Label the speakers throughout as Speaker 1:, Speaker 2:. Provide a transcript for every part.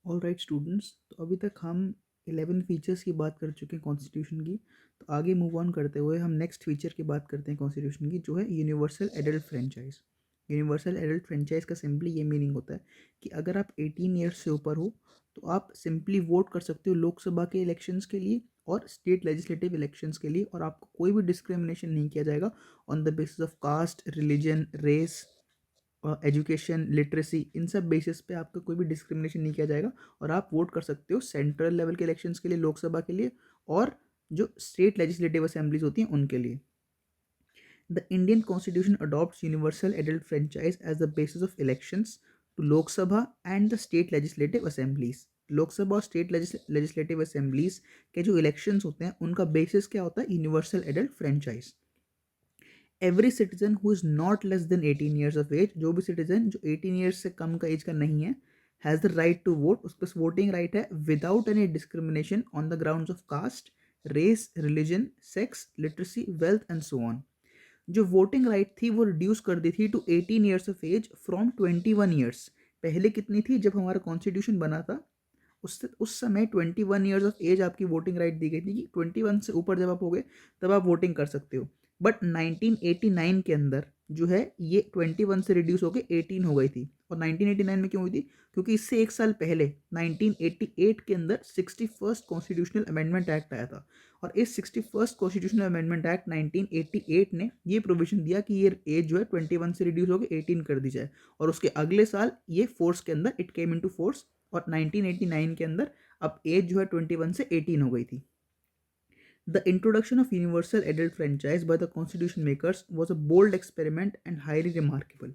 Speaker 1: All right students, तो अभी तक हम 11 फीचर्स की बात कर चुके हैं कॉन्स्टिट्यूशन की। तो आगे मूव ऑन करते हुए हम नेक्स्ट फीचर की बात करते हैं कॉन्स्टिट्यूशन की, जो है universal adult franchise. Universal adult franchise का सिंपली ये मीनिंग होता है कि अगर आप 18 ईयर्स से ऊपर हो तो आप सिंपली वोट कर सकते हो लोकसभा के इलेक्शंस के लिए और स्टेट लेजिस्लेटिव इलेक्शंस के लिए, और आपको कोई भी डिस्क्रिमिनेशन नहीं किया जाएगा on the basis of caste, religion, race, education, literacy. इन सब बेसिस पे आपका कोई भी डिस्क्रिमिनेशन नहीं किया जाएगा और आप वोट कर सकते हो सेंट्रल लेवल के इलेक्शंस के लिए, लोकसभा के लिए, और जो स्टेट लेजिस्लेटिव असेंबलीज होती हैं उनके लिए। The Indian constitution adopts universal adult franchise as the basis of elections to Lok Sabha and the state legislative assemblies. Lok Sabha और स्टेट लेजिस्लेटिव असेंबलीज के जो इलेक्शंस होते हैं उनका बेसिस क्या होता है? Universal adult franchise. Every citizen who is not less than 18 years of age, जो भी सिटीजन जो 18 ईयर्स से कम का एज का नहीं है, has the right to vote. उसके पास वोटिंग राइट है without any discrimination on the grounds of caste, race, religion, sex, literacy, wealth and so on. जो वोटिंग राइट थी वो रिड्यूस कर दी थी to 18 years of age from 21 years. पहले कितनी थी? जब हमारा कॉन्स्टिट्यूशन बना था उस समय 21 ईयर्स ऑफ एज आपकी वोटिंग राइट दी गई थी कि 21 से ऊपर जब आप हो गए तब आप वोटिंग कर सकते हो। बट 1989 के अंदर जो है ये 21 से रिड्यूस होकर 18 हो गई थी। और 1989 में क्यों हुई थी? क्योंकि इससे एक साल पहले 1988 के अंदर 61st कॉन्स्टिट्यूशनल अमेंडमेंट एक्ट आया था। और इस 61st कॉन्स्टिट्यूशनल अमेंडमेंट एक्ट 1988 ने ये प्रोविजन दिया कि ये एज जो है 21 से रिड्यूस होकर 18 कर दी जाए। और उसके अगले साल ये फोर्स के अंदर इट केम इनटू फोर्स, और 1989 के अंदर अब एज जो है 21 से 18 हो गई थी। The introduction of universal adult franchise by the constitution makers was a bold experiment and highly remarkable.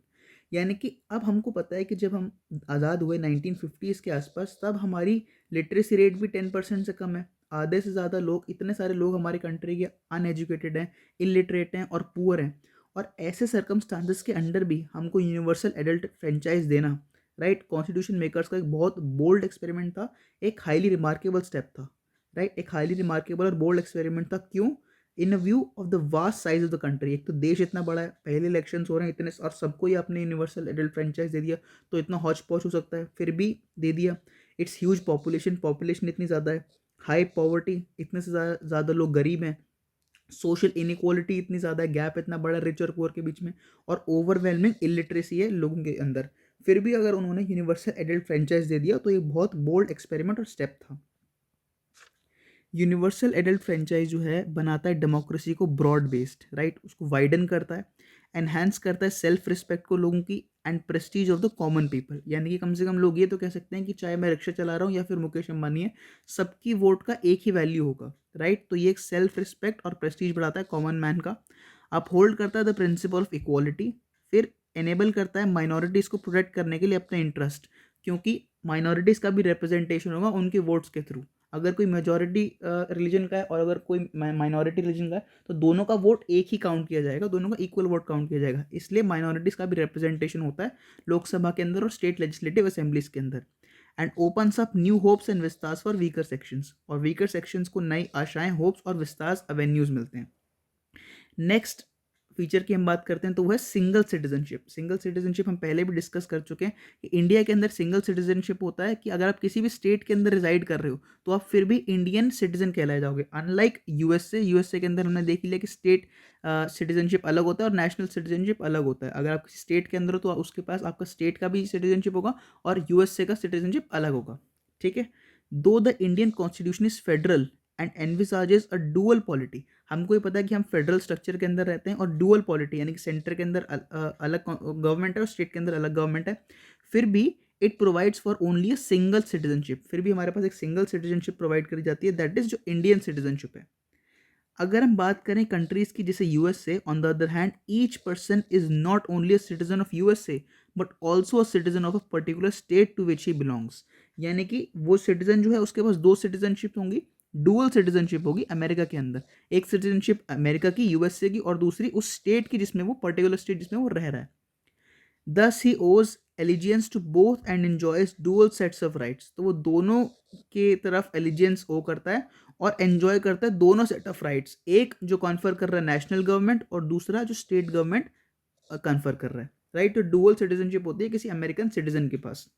Speaker 1: यानी कि अब हमको पता है कि जब हम आज़ाद हुए 1950s के आसपास, तब हमारी लिटरेसी रेट भी 10% से कम है। आधे से ज़्यादा लोग, इतने सारे लोग हमारी कंट्री के अनएजुकेटेड हैं, इलिटरेट हैं और पुअर हैं। और ऐसे सर्कमस्टांसेस के अंडर भी हमको यूनिवर्सल एडल्ट फ्रेंचाइज देना, राइट, कॉन्स्टिट्यूशन मेकर्स का एक बहुत बोल्ड एक्सपेरिमेंट था, एक हाईली रिमार्केबल स्टेप था। राइट, एक हाईली रिमार्केबल और बोल्ड एक्सपेरिमेंट था। क्यों? इन view of the vast size of the country. एक तो देश इतना बड़ा है, पहले इलेक्शंस हो रहे हैं इतने, और सबको ही आपने यूनिवर्सल एडल्ट फ्रेंचाइज दे दिया, तो इतना हौच पौच हो सकता है, फिर भी दे दिया। इट्स ह्यूज पॉपुलेशन इतनी ज़्यादा है, हाई पॉवर्टी, इतने से ज़्यादा लोग गरीब हैं, सोशल इनइक्वालिटी इतनी ज़्यादा है, गैप इतना बड़ा रिच और पुअर के बीच में, और ओवरवेलमिंग इलिटरेसी है लोगों के अंदर। फिर भी अगर उन्होंने यूनिवर्सल एडल्ट फ्रेंचाइज दे दिया तो ये बहुत बोल्ड एक्सपेरिमेंट और स्टेप था। यूनिवर्सल एडल्ट फ्रेंचाइज जो है बनाता है डेमोक्रेसी को ब्रॉड बेस्ड, राइट, उसको वाइडन करता है, एनहांस करता है सेल्फ रिस्पेक्ट को लोगों की, and Prestige of the common people. यानी कि कम से कम लोग ये तो कह सकते हैं कि चाहे मैं रिक्शा चला रहा हूँ या फिर मुकेश अंबानी है, सबकी वोट का एक ही वैल्यू होगा, राइट। तो ये एक सेल्फ रिस्पेक्ट और प्रेस्टीज बढ़ाता है कॉमन मैन का। अप होल्ड करता है द प्रिंसिपल ऑफ इक्वालिटी। फिर एनेबल करता है माइनॉरिटीज़ को प्रोटेक्ट करने के लिए अपने इंटरेस्ट, क्योंकि माइनॉरिटीज़ का भी रिप्रेजेंटेशन होगा उनके वोट्स के थ्रू। अगर कोई मेजॉरिटी रिलीजन का है और अगर कोई माइनॉरिटी रिलीजन का है, तो दोनों का वोट एक ही काउंट किया जाएगा, दोनों का इक्वल वोट काउंट किया जाएगा। इसलिए माइनॉरिटीज़ का भी रिप्रेजेंटेशन होता है लोकसभा के अंदर और स्टेट लेजिस्लेटिव असेंबलीज के अंदर। And opens up new hopes and vistas for weaker sections, और वीकर सेक्शंस को नई आशाएं, होप्स और विस्तार्स एवेन्यूज मिलते हैं। नेक्स्ट फीचर की हम बात करते हैं तो वो है सिंगल सिटीजनशिप। सिंगल सिटीजनशिप हम पहले भी डिस्कस कर चुके हैं कि इंडिया के अंदर सिंगल सिटीजनशिप होता है कि अगर आप किसी भी स्टेट के अंदर रिजाइड कर रहे हो तो आप फिर भी इंडियन सिटीजन कहलाए जाओगे। अनलाइक यूएसए के अंदर हमने देख लिया कि स्टेट सिटीजनशिप अलग होता है और नेशनल सिटीजनशिप अलग होता है। अगर आप किसी स्टेट के अंदर हो तो उसके पास आपका स्टेट का भी सिटीजनशिप होगा और यूएसए का सिटीजनशिप अलग होगा, ठीक है। Though the Indian constitution is federal and envisages a dual polity. हमको ये पता है कि हम फेडरल स्ट्रक्चर के अंदर रहते हैं और डुअल पॉलिटी यानी कि सेंटर के अंदर अलग गवर्नमेंट है और स्टेट के अंदर अलग गवर्नमेंट है। फिर भी it provides for only a single citizenship. फिर भी हमारे पास एक सिंगल सिटीजनशिप प्रोवाइड करी जाती है, दैट इज जो इंडियन सिटीजनशिप है। अगर हम बात करें कंट्रीज की जैसे USA, on the other hand each person is not only a citizen of USA but also a citizen of a particular state to which he belongs. यानी कि वो सिटीजन जो है उसके पास दो सिटीजनशिप होंगी, डुअल सिटीजनशिप होगी अमेरिका के अंदर। एक सिटीजनशिप अमेरिका की, यूएसए की, और दूसरी उस स्टेट की जिसमें वो पर्टिकुलर स्टेट जिसमें वो रह रहा है। Thus he owes allegiance to both and enjoys dual sets of rights. तो वो दोनों के तरफ एलिजियंस ओ करता है और एंजॉय करता है दोनों सेट ऑफ राइट्स, एक जो कॉन्फर कर रहा है नेशनल गवर्नमेंट और दूसरा जो स्टेट गवर्नमेंट कन्फर कर रहा है, राइट। तो डुअल सिटीजनशिप होती है किसी अमेरिकन सिटीजन के पास।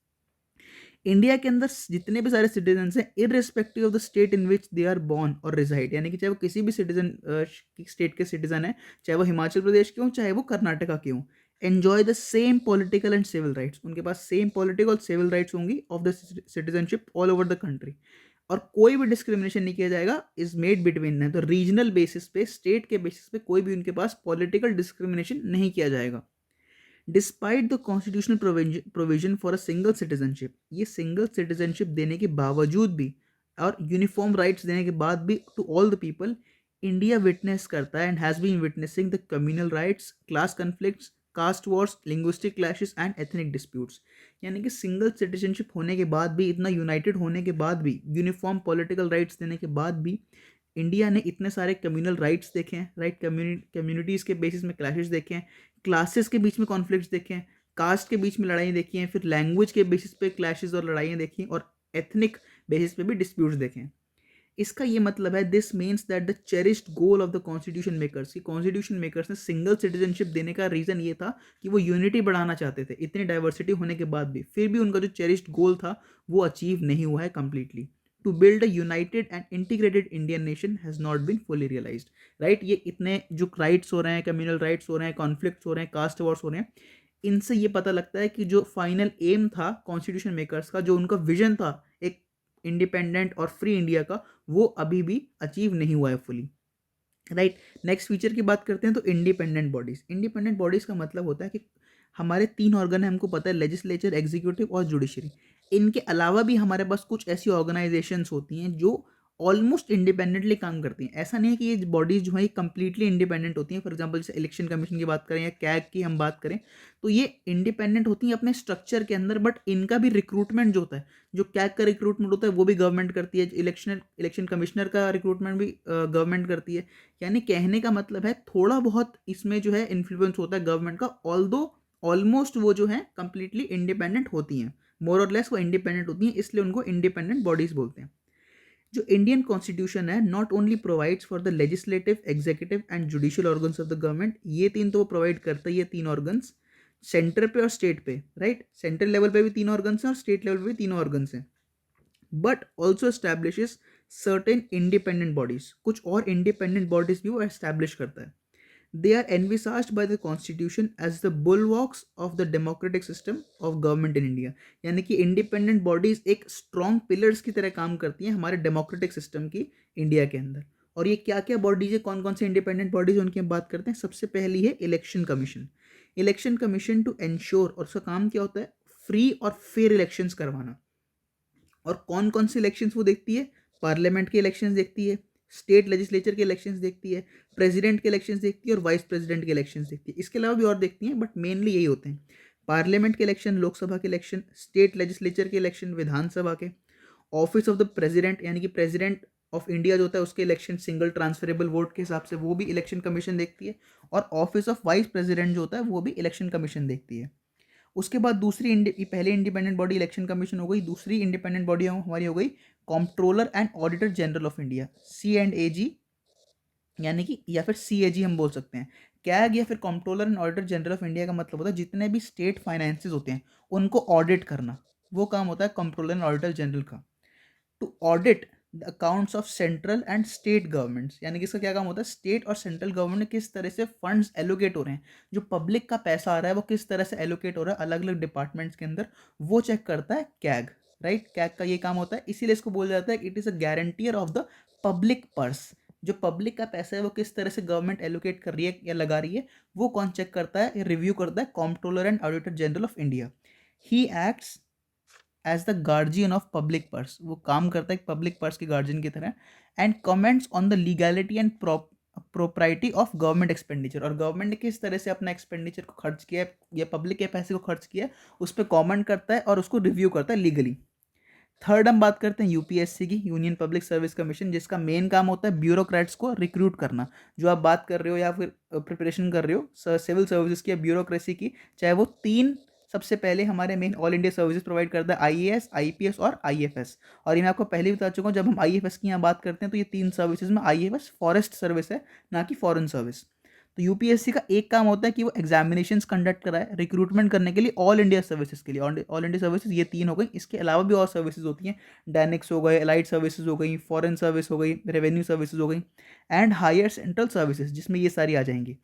Speaker 1: इंडिया के अंदर जितने भी सारे सिटीजन्स हैं, irrespective of the state in which they are born और रिजाइड, यानी कि चाहे वो किसी भी सिटीजन स्टेट के सिटीजन है, चाहे वो हिमाचल प्रदेश के हों, चाहे वो कर्नाटका के हों, enjoy the same political and civil rights, उनके पास सेम पॉलिटिकल और सिविल राइट्स होंगी of the citizenship all over the country, और कोई भी डिस्क्रिमिनेशन नहीं किया जाएगा इज मेड बिटवीन देम। तो रीजनल बेसिस पे, स्टेट के बेसिस पे कोई भी उनके पास पॉलिटिकल डिस्क्रिमिनेशन नहीं किया जाएगा। Despite the constitutional provision for a single citizenship, ये सिंगल सिटीजनशिप देने के बावजूद भी और यूनिफॉर्म राइट्स देने के बाद भी to all the people, India witness करता है and has been witnessing the communal riots, class conflicts, caste wars, linguistic clashes and ethnic disputes. यानी कि सिंगल सिटीजनशिप होने के बाद भी, इतना यूनाइटेड होने के बाद भी, यूनिफॉर्म पॉलिटिकल राइट्स देने के बाद भी, इंडिया ने इतने सारे कम्युनल राइट्स देखे हैं, राइट, कम्युनिटीज़ के बेसिस में क्लैशेस देखे हैं, क्लासेस के बीच में कॉन्फ्लिक्ट्स देखे हैं, कास्ट के बीच में लड़ाई देखी हैं, फिर लैंग्वेज के बेसिस पे क्लैशेस और लड़ाइयाँ देखी हैं, और एथनिक बेसिस पे भी डिस्प्यूट्स देखे हैं। इसका ये मतलब है, this means that the cherished goal of the constitution makers, की कॉन्स्टिट्यूशन मेकर्स ने सिंगल सिटीजनशिप देने का रीज़न ये था कि वो यूनिटी बढ़ाना चाहते थे, इतनी डाइवर्सिटी होने के बाद भी, फिर भी उनका जो चेरिश्ड गोल था वो अचीव नहीं हुआ है completely. To build a united and integrated Indian nation has not been fully realised, right. ये इतने जो राइट्स हो रहे हैं, कम्युनल राइट्स हो रहे हैं, कॉन्फ्लिक्ट्स हो रहे हैं, कास्ट वॉर्स हो रहे हैं, इनसे ये पता लगता है कि जो फाइनल एम था कॉन्स्टिट्यूशन मेकर्स का, जो उनका विजन था एक इंडिपेंडेंट और फ्री इंडिया का, वो अभी भी अचीव नहीं हुआ है फुली, राइट। नेक्स्ट फीचर की बात करते हैं तो इंडिपेंडेंट बॉडीज। इंडिपेंडेंट बॉडीज का मतलब होता है कि हमारे 3 ऑर्गन है, हमको पता है, लेजिस्लेचर, एग्जीक्यूटिव और जुडिशरी। इनके अलावा भी हमारे पास कुछ ऐसी ऑर्गेनाइजेशंस होती हैं जो ऑलमोस्ट इंडिपेंडेंटली काम करती हैं। ऐसा नहीं है कि ये बॉडीज जो है कंप्लीटली इंडिपेंडेंट होती हैं। फॉर एग्जांपल जैसे इलेक्शन कमीशन की बात करें या कैग की हम बात करें, तो ये इंडिपेंडेंट होती हैं अपने स्ट्रक्चर के अंदर, बट इनका भी रिक्रूटमेंट जो होता है, जो कैग का रिक्रूटमेंट होता है वो भी गवर्नमेंट करती है, इलेक्शन कमिश्नर का रिक्रूटमेंट भी गवर्नमेंट करती है। यानी कहने का मतलब है थोड़ा बहुत इसमें जो है इन्फ्लुएंस होता है गवर्नमेंट का, ऑल्दो ऑलमोस्ट वो जो है कंप्लीटली इंडिपेंडेंट होती हैं, मोर और लेस वो इंडिपेंडेंट होती हैं, इसलिए उनको इंडिपेंडेंट बॉडीज बोलते हैं। जो इंडियन कॉन्स्टिट्यूशन है not only provides for the legislative, executive and judicial organs of the government, ये तीन तो वो प्रोवाइड करता है, ये 3 ऑर्गन्स सेंटर पे और स्टेट पे, राइट। सेंट्रल लेवल पे भी 3 ऑर्गन्स हैं और स्टेट लेवल पे भी 3 ऑर्गन्स हैं, but also establishes certain independent bodies, कुछ और इंडिपेंडेंट बॉडीज भी वो एस्टैब्लिश करता है। They are envisaged by the Constitution as the bulwarks of the democratic system of government in India। यानी कि इंडिपेंडेंट बॉडीज एक स्ट्रॉन्ग पिलर्स की तरह काम करती हैं हमारे डेमोक्रेटिक सिस्टम की इंडिया के अंदर। और ये क्या क्या बॉडीज है, कौन कौन से इंडिपेंडेंट बॉडीज उनकी हम बात करते हैं। सबसे पहली है election commission. Election commission to ensure, और उसका काम क्या होता है, फ्री और फेयर इलेक्शंस करवाना। और कौन कौन से इलेक्शंस वो देखती है, पार्लियामेंट के इलेक्शंस देखती है, स्टेट लेजिस्लेचर के इलेक्शंस देखती है, प्रेसिडेंट के इलेक्शंस देखती है और वाइस प्रेसिडेंट के इलेक्शंस देखती है। इसके अलावा भी और देखती हैं, बट मेनली यही होते हैं, पार्लियामेंट के इलेक्शन, लोकसभा के इलेक्शन, स्टेट लेजिस्लेचर के इलेक्शन, विधानसभा के, ऑफिस ऑफ द प्रेसिडेंट यानी कि प्रेसिडेंट ऑफ इंडिया जो होता है उसके इलेक्शन सिंगल ट्रांसफरेबल वोट के हिसाब से वो भी इलेक्शन कमीशन देखती है, और ऑफिस ऑफ वाइस प्रेसिडेंट जो होता है वो भी इलेक्शन कमीशन देखती है। उसके बाद पहले इंडिपेंडेंट बॉडी इलेक्शन कमीशन हो गई, दूसरी इंडिपेंडेंट बॉडी हमारी हो गई controller and auditor general of India, C&AG, यानी कि या फिर CAG हम बोल सकते हैं। कैग या फिर controller and auditor general of India का मतलब होता है जितने भी स्टेट फाइनेंसेस होते हैं उनको ऑडिट करना, वो काम होता है कंट्रोलर एंड ऑडिटर जनरल का। To audit the accounts of central and state governments, यानी कि इसका क्या काम होता है, स्टेट और सेंट्रल गवर्नमेंट में किस तरह से फंड्स एलोकेट हो रहे हैं, जो पब्लिक का पैसा आ रहा है वो किस तरह से एलोकेट हो रहा है अलग अलग डिपार्टमेंट्स के अंदर, वो चेक करता है कैग, राइट। कैग का ये काम होता है, इसीलिए इसको बोला जाता है it is a guarantor of the public purse. जो पब्लिक का पैसा है वो किस तरह से गवर्नमेंट एलोकेट कर रही है या लगा रही है, वो कौन चेक करता है, रिव्यू करता है, controller and auditor general of India. He acts as the guardian of public purse, वो काम करता है पब्लिक पर्स के गार्जियन की तरह, and comments on the legality and propriety of government expenditure, और गवर्नमेंट ने किस तरह से अपना एक्सपेंडिचर को खर्च किया है या पब्लिक के पैसे को खर्च किया है उस पर कॉमेंट करता है और उसको रिव्यू करता है लीगली। थर्ड हम बात करते हैं यूपीएससी की, यूनियन पब्लिक सर्विस कमीशन, जिसका मेन काम होता है ब्यूरोक्रेट्स को रिक्रूट करना। जो आप बात कर रहे हो या फिर प्रिपरेशन कर रहे हो सिविल सर्विसेज की या ब्यूरोक्रेसी की, चाहे वो तीन, सबसे पहले हमारे main all India services provide करता है आईएएस, आईपीएस और आईएफएस। और ये मैं आपको पहले भी बता चुका हूँ, जब हम आईएफएस की यहाँ बात करते हैं तो ये 3 सर्विसेज में आईएफएस फॉरेस्ट सर्विस है, ना कि फॉरेन सर्विस। तो यूपीएससी का एक काम होता है कि वो एग्जामिनेशंस कंडक्ट कराए रिक्रूटमेंट करने के लिए ऑल इंडिया सर्विसेज के लिए। ऑल इंडिया सर्विसेज ये 3 हो गई, इसके अलावा भी और सर्विसेज होती हैं, डायनेक्स हो गए, एलाइड सर्विसेज हो गई, फॉरेन सर्विस हो गई, रेवेन्यू सर्विसेज हो गई, एंड हायर सेंट्रल सर्विसेज जिसमें ये सारी आ जाएंगी।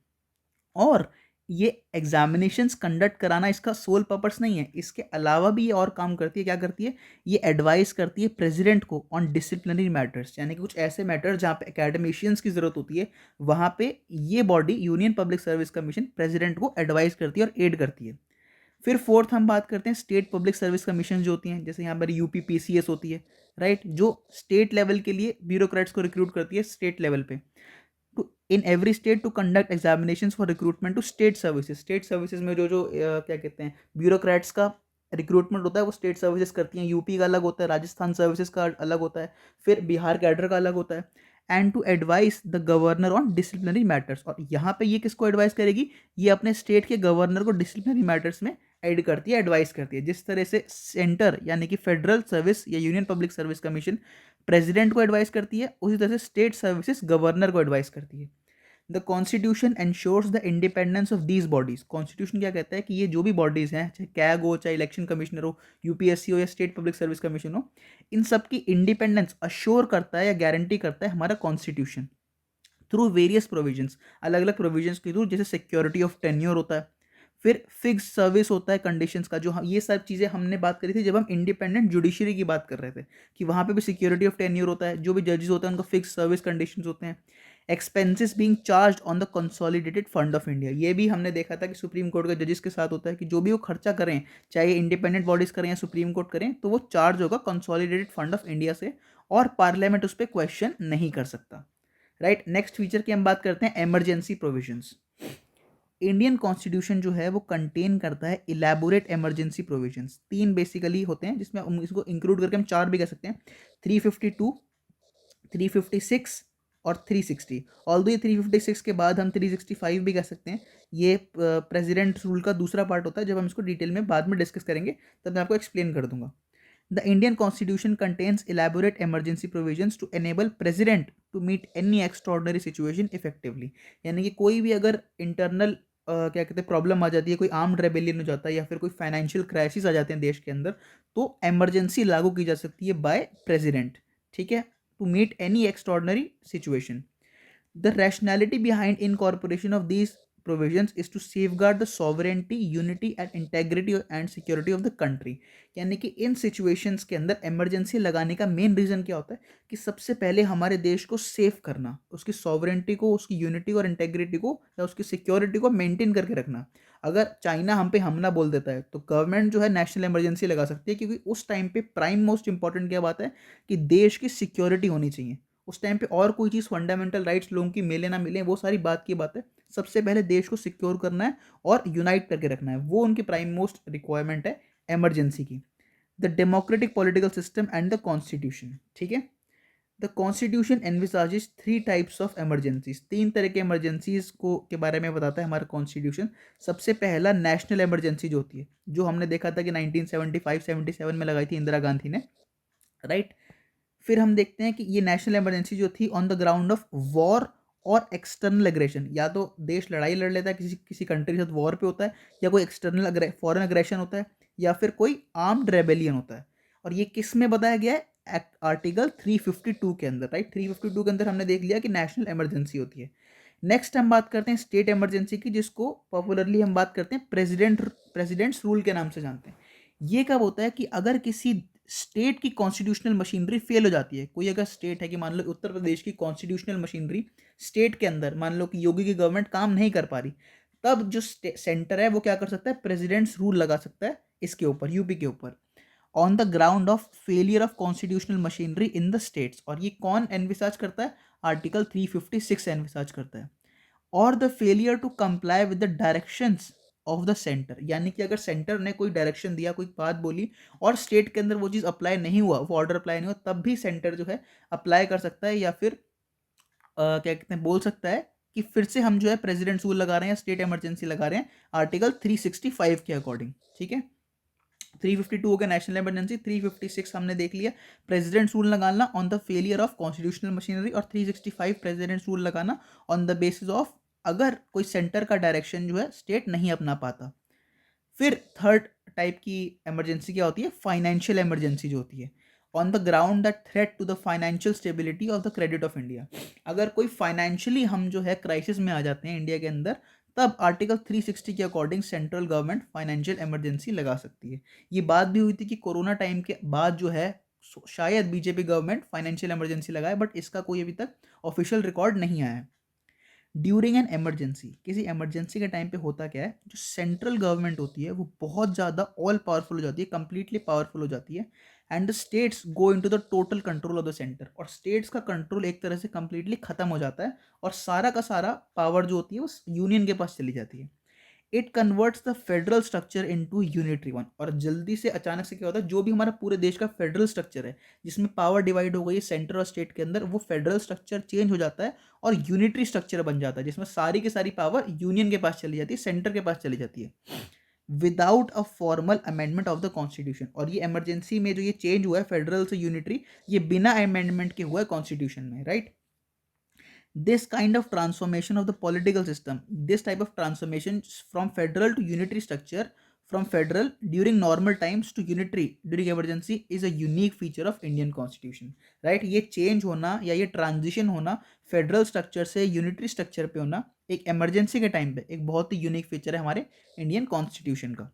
Speaker 1: और ये एग्जामिनेशंस कंडक्ट कराना इसका सोल पर्पस नहीं है, इसके अलावा भी ये और काम करती है। क्या करती है? ये एडवाइस करती है प्रेसिडेंट को ऑन डिसिप्लिनरी मैटर्स, यानी कि कुछ ऐसे मैटर्स जहाँ पे एकेडमिशियंस की जरूरत होती है, वहाँ पे ये body union public service commission president को एडवाइस करती है और एड करती है। फिर फोर्थ हम बात करते हैं स्टेट पब्लिक सर्विस कमीशन जो होती हैं, जैसे यहाँ पर यूपी पीसीएस होती है, राइट, जो स्टेट लेवल के लिए ब्यूरोक्रेट्स को रिक्रूट करती है स्टेट लेवल पे, to in every state to conduct examinations for recruitment to state services. State services में जो क्या कहते हैं ब्यूरोक्रेट्स का रिक्रूटमेंट होता है वो स्टेट सर्विसेज करती हैं। यूपी का अलग होता है, राजस्थान सर्विसेज का अलग होता है, फिर बिहार कैडर का अलग होता है। And to advise the governor on disciplinary matters, और यहाँ पे ये किसको एडवाइस करेगी? ये अपने स्टेट के गवर्नर को डिसिप्लिनरी मैटर्स में एड करती है, एडवाइस करती है। जिस तरह से सेंटर यानी कि फेडरल सर्विस या union public service commission president को एडवाइस करती है, उसी तरह से स्टेट सर्विसेज गवर्नर को एडवाइस करती है। The constitution ensures the independence of these bodies. Constitution क्या कहता है कि ये जो भी बॉडीज हैं, चाहे कैग हो, चाहे इलेक्शन कमिश्नर हो, यूपीएससी हो या स्टेट पब्लिक सर्विस कमीशन हो, इन सब की इंडिपेंडेंस अश्योर करता है या गारंटी करता है हमारा कॉन्स्टिट्यूशन थ्रू वेरियस प्रोविजंस, अलग अलग प्रोविजंस के थ्रू। जैसे सिक्योरिटी ऑफ टेन्योर होता है, फिर फिक्स सर्विस होता है कंडीशंस का, जो ये सब चीज़ें हमने बात करी थी जब हम इंडिपेंडेंट जुडिशरी की बात कर रहे थे, कि वहाँ पे भी सिक्योरिटी ऑफ टेन्योर होता है, जो भी जजेस होते हैं उनका फिक्स सर्विस कंडीशंस होते हैं। Expenses being charge on the consolidated fund of India, ये भी हमने देखा था कि सुप्रीम कोर्ट के जजेस के साथ होता है कि जो भी वो खर्चा करें, चाहे इंडिपेंडेंट बॉडीज करें या सुप्रीम कोर्ट करें, तो वो चार्ज होगा कंसोलिडेटेड फंड ऑफ इंडिया से, और पार्लियामेंट उस पर क्वेश्चन नहीं कर सकता, राइट। नेक्स्ट फीचर की हम बात करते हैं इमरजेंसी प्रोविजंस। इंडियन कॉन्स्टिट्यूशन जो है वो कंटेन करता है इलेबोरेट इमरजेंसी प्रोविजंस। 3 बेसिकली होते हैं, जिसमें हम इसको इंक्लूड करके हम 4 भी कह सकते हैं, 352, 356 और 360। ऑल्दो ये 356 के बाद हम 365 भी कह सकते हैं, ये प्रेसिडेंट रूल का दूसरा पार्ट होता है, जब हम इसको डिटेल में बाद में डिस्कस करेंगे तब मैं आपको एक्सप्लेन कर दूंगा। The Indian Constitution contains elaborate emergency provisions to enable President to meet any extraordinary situation effectively। यानी कि कोई भी अगर इंटरनल क्या कहते हैं प्रॉब्लम आ जाती है, कोई आर्म्ड रेबेलियन हो जाता है या फिर कोई फाइनेंशियल क्राइसिस आ जाते हैं देश के अंदर, तो एमरजेंसी लागू की जा सकती है बाय प्रेसिडेंट, ठीक है, to meet any extraordinary situation. The rationality behind incorporation of these provisions is to safeguard the sovereignty, unity and integrity and security of the country। यानी कि इन सिचुएशंस के अंदर इमरजेंसी लगाने का मेन रीज़न क्या होता है कि सबसे पहले हमारे देश को सेफ करना, उसकी सॉवरेंटी को, उसकी यूनिटी और इंटेग्रिटी को या उसकी सिक्योरिटी को मेंटेन करके रखना। अगर चाइना हम पे हमला बोल देता है तो गवर्नमेंट जो है नेशनल इमरजेंसी लगा सकती है, क्योंकि उस टाइम पे प्राइम मोस्ट इंपॉर्टेंट क्या बात है कि देश की सिक्योरिटी होनी चाहिए। उस टाइम पे और कोई चीज़ फंडामेंटल राइट्स लोगों की मिले ना मिले वो सारी बात की बात है, सबसे पहले देश को सिक्योर करना है और यूनाइट करके रखना है, वो उनकी प्राइम मोस्ट रिक्वायरमेंट है इमरजेंसी की। The democratic political system and the constitution, ठीक है। The constitution envisages 3 types of emergencies, 3 तरह के इमरजेंसीज को के बारे में बताता है हमारा कॉन्स्टिट्यूशन। सबसे पहला नेशनल इमरजेंसी जो होती है, जो हमने देखा था कि 1975-77 में लगाई थी इंदिरा गांधी ने, राइट। फिर हम देखते हैं कि ये नेशनल इमरजेंसी जो थी on the ground of war और एक्सटर्नल एग्रेशन, या तो देश लड़ाई लड़ लेता है किसी किसी कंट्री के साथ वॉर पे होता है, या कोई एक्सटर्नल फॉरेन अग्रेशन होता है, या फिर कोई आर्म्ड रेबेलियन होता है। और ये किस में बताया गया है? आर्टिकल 352 के अंदर, राइट। 352 के अंदर हमने देख लिया कि नेशनल इमरजेंसी होती है। नेक्स्ट हम बात करते हैं स्टेट इमरजेंसी की, जिसको पॉपुलरली हम बात करते हैं प्रेसिडेंट्स रूल के नाम से जानते हैं। ये कब होता है कि अगर किसी स्टेट की कॉन्स्टिट्यूशनल मशीनरी फेल हो जाती है, कोई अगर स्टेट है कि मान लो उत्तर प्रदेश की कॉन्स्टिट्यूशनल मशीनरी स्टेट के अंदर, मान लो कि योगी की गवर्नमेंट काम नहीं कर पा रही, तब जो सेंटर है वो क्या कर सकता है? प्रेसिडेंट्स रूल लगा सकता है इसके ऊपर, यूपी के ऊपर, on the ground of failure of constitutional machinery in the states. और ये कौन एनविसाज करता है? आर्टिकल 356 एनविसाज करता है। और the failure to comply with the directions of the centre, यानी कि अगर सेंटर ने कोई डायरेक्शन दिया, कोई बात बोली और स्टेट के अंदर वो चीज़ अप्लाई नहीं हुआ, वो ऑर्डर अप्लाई नहीं हुआ, तब भी सेंटर जो है अप्लाई कर सकता है, या फिर क्या कहते हैं, बोल सकता है कि फिर से हम जो है प्रेसिडेंट रूल लगा रहे हैं, स्टेट इमरजेंसी लगा रहे हैं आर्टिकल 365 के अकॉर्डिंग, ठीक है। 352 हो गया नेशनल इमरजेंसी, 356 हमने देख लिया प्रेसिडेंट रूल लगाना on the failure of constitutional machinery, और 365 प्रेसिडेंट रूल लगाना ऑन द बेसिस ऑफ अगर कोई सेंटर का डायरेक्शन जो है स्टेट नहीं अपना पाता। फिर थर्ड टाइप की इमरजेंसी क्या होती है, फाइनेंशियल इमरजेंसी जो होती है, on the ground that threat to the financial stability of the credit of India. अगर कोई फाइनेंशियली हम जो है क्राइसिस में आ जाते हैं इंडिया के अंदर, तब आर्टिकल 360 के according central government financial emergency लगा सकती है। ये बात भी हुई थी कि कोरोना टाइम के बाद जो है शायद बीजेपी गवर्नमेंट फाइनेंशियल इमरजेंसी लगाए, बट इसका कोई अभी तक ऑफिशियल रिकॉर्ड नहीं आया है। ड्यूरिंग एन इमरजेंसी, किसी इमरजेंसी के टाइम पे होता क्या है, जो सेंट्रल गवर्नमेंट होती है वो बहुत ज़्यादा ऑल पावरफुल हो जाती है, कंप्लीटली पावरफुल हो जाती है, and the states go into the total control of the centre, और स्टेट्स का कंट्रोल एक तरह से कंप्लीटली खत्म हो जाता है, और सारा का सारा पावर जो होती है वो यूनियन के पास चली जाती है। It converts the federal structure into unitary one, और जल्दी से अचानक से क्या होता है, जो भी हमारा पूरे देश का फेडरल स्ट्रक्चर है जिसमें पावर डिवाइड हो गई है सेंटर और स्टेट के अंदर, वो फेडरल स्ट्रक्चर चेंज हो जाता है और यूनिटरी स्ट्रक्चर बन जाता है, जिसमें सारी की सारी पावर यूनियन के पास चली जाती है, सेंटर के पास चली जाती है, without a formal amendment of the constitution. और ये इमरजेंसी में जो ये चेंज हुआ है फेडरल से यूनिटरी, ये बिना अमेंडमेंट के हुआ है कॉन्स्टिट्यूशन में, right. This kind of transformation of the political system, this type of transformation from federal to unitary structure, from federal during normal times to unitary during emergency, is a unique feature of Indian constitution, right। ये change होना या ये transition होना federal structure से unitary structure पे होना एक emergency के टाइम पे एक बहुत ही यूनिक फीचर है हमारे इंडियन कॉन्स्टिट्यूशन का।